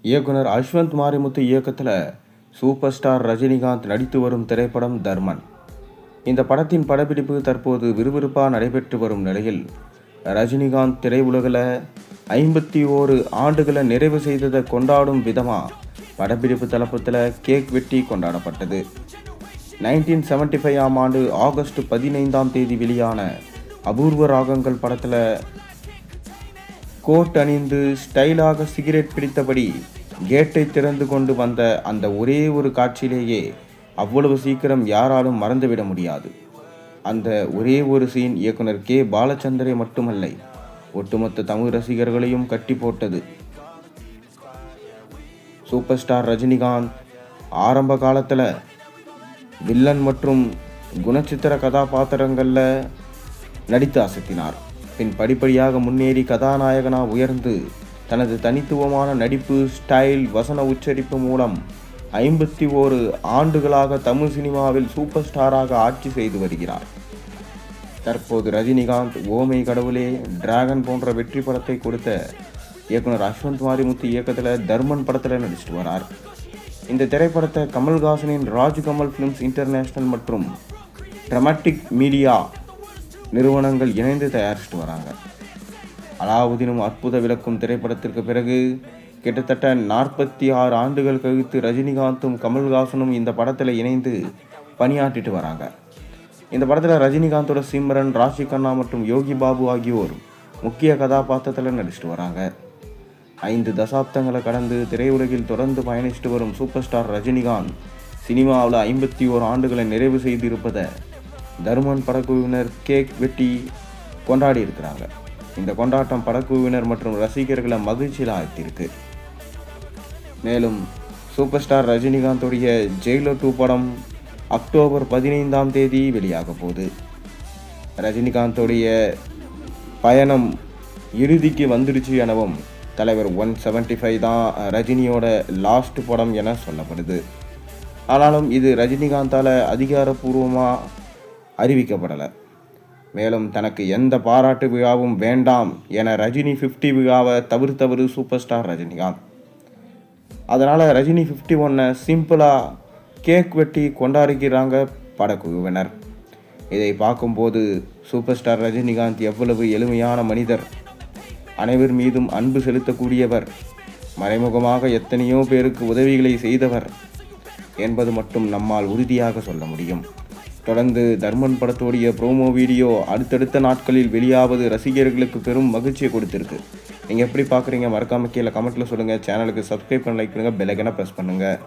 இயக்குனர் அஸ்வந்த் மாரிமுத்து இயக்கத்தில் super star Rajinikanth நடித்து வரும் திரைப்படம் தர்மன். இந்த படத்தின் படப்பிடிப்பு தற்போது விறுவிறுப்பாக நடைபெற்று வரும் நிலையில் ரஜினிகாந்த் திரையுலகில் 51 ஆண்டுகளை நிறைவு செய்ததை கொண்டாடும் விதமாக படப்பிடிப்பு தளத்தில் கேக் வெட்டி கொண்டாடப்பட்டது. 1975 ஆண்டு ஆகஸ்ட் 15 வெளியான அபூர்வ ராகங்கள் படத்தில் கோட் அணிந்து ஸ்டைலாக சிகரெட் பிடித்தபடி கேட்டை திறந்து கொண்டு வந்த அந்த ஒரே ஒரு காட்சியிலேயே அவ்வளவு சீக்கிரம் யாராலும் மறந்துவிட முடியாது. அந்த ஒரே ஒரு சீன் இயக்குனர் கே. பாலச்சந்தரை மட்டுமல்ல, ஒட்டுமொத்த தமிழ் ரசிகர்களையும் கட்டி போட்டது. சூப்பர் ஸ்டார் ரஜினிகாந்த் ஆரம்ப காலத்தில் வில்லன் மற்றும் குணச்சித்திர கதாபாத்திரங்களில் நடித்து அசத்தினார். பின் படிப்படியாக முன்னேறி கதாநாயகனாக உயர்ந்து தனது தனித்துவமான நடிப்பு ஸ்டைல், வசன உச்சரிப்பு மூலம் 51 ஆண்டுகளாக தமிழ் சினிமாவில் சூப்பர் ஸ்டாராக ஆட்சி செய்து வருகிறார். தற்போது ரஜினிகாந்த் ஓமை கடவுளே, டிராகன் போன்ற வெற்றி படத்தை கொடுத்த இயக்குனர் அஸ்வந்த் மாரிமுத்து இயக்கத்தில் தர்மன் படத்தில் நடிச்சிட்டு வரார். இந்த திரைப்படத்தை கமல்ஹாசனின் ராஜ்கமல் ஃபிலிம்ஸ் இன்டர்நேஷனல் மற்றும் ட்ரமாட்டிக் மீடியா நிறுவனங்கள் இணைந்து தயாரிச்சுட்டு வராங்க. அலாவுதீனும் அற்புத விளக்கும் திரைப்படத்திற்கு பிறகு கிட்டத்தட்ட 46 ஆண்டுகள் கழித்து ரஜினிகாந்தும் கமல்ஹாசனும் இந்த படத்தில் இணைந்து பணியாற்றிட்டு வராங்க. இந்த படத்தில் ரஜினிகாந்தோட சிம்ரன், ராஷி கண்ணா மற்றும் யோகி பாபு ஆகியோர் முக்கிய கதாபாத்திரத்தில் நடிச்சிட்டு வராங்க. 5 தசாப்தங்களை கடந்து திரையுலகில் தொடர்ந்து பயணிச்சுட்டு வரும் சூப்பர் ஸ்டார் ரஜினிகாந்த் சினிமாவில் 51 ஆண்டுகளை நிறைவு செய்திருப்பதை தர்மன் படக்குழுவினர் கேக் வெட்டி கொண்டாடி இருக்கிறாங்க. இந்த கொண்டாட்டம் படக்குழுவினர் மற்றும் ரசிகர்களை மகிழ்ச்சியில் ஆழ்த்தியிருக்கு. மேலும் சூப்பர் ஸ்டார் ரஜினிகாந்தோடைய ஜெயிலர் 2 படம் அக்டோபர் 15 வெளியாக போகுது. ரஜினிகாந்தோடைய பயணம் இறுதிக்கு வந்துடுச்சு எனவும் தலைவர் 175 தான் ரஜினியோட லாஸ்ட் படம் என சொல்லப்படுது. ஆனாலும் இது ரஜினிகாந்தால் அதிகாரப்பூர்வமாக அறிவிக்கப்படலை. மேலும் தனக்கு எந்த பாராட்டு விழாவும் வேண்டாம் என ரஜினி 50 விழாவை தவிர்த்தவர் சூப்பர் ஸ்டார் ரஜினிகாந்த். அதனால் ரஜினி 51 சிம்பிளாக கேக் வெட்டி கொண்டாடுகிறாங்க படக்குழுவினர். இதை பார்க்கும்போது சூப்பர் ஸ்டார் ரஜினிகாந்த் எவ்வளவு எளிமையான மனிதர், அனைவர் மீதும் அன்பு செலுத்தக்கூடியவர், மறைமுகமாக எத்தனையோ பேருக்கு உதவிகளை செய்தவர் என்பது மட்டும் நம்மால் உறுதியாக சொல்ல முடியும். தொடர்ந்து தர்மன் படத்தோடைய ப்ரோமோ வீடியோ அடுத்தடுத்த நாட்களில் வெளியாவது ரசிகர்களுக்கு பெரும் மகிழ்ச்சியை கொடுத்துருக்கு. நீங்கள் எப்படி பார்க்குறீங்க? மறக்காம கீழே கமெண்ட்டில் சொல்லுங்கள். சேனலுக்கு சப்ஸ்கிரைப் பண்ண, லைக் பண்ணுங்கள், பெல் ஐகானை ப்ரெஸ் பண்ணுங்கள்.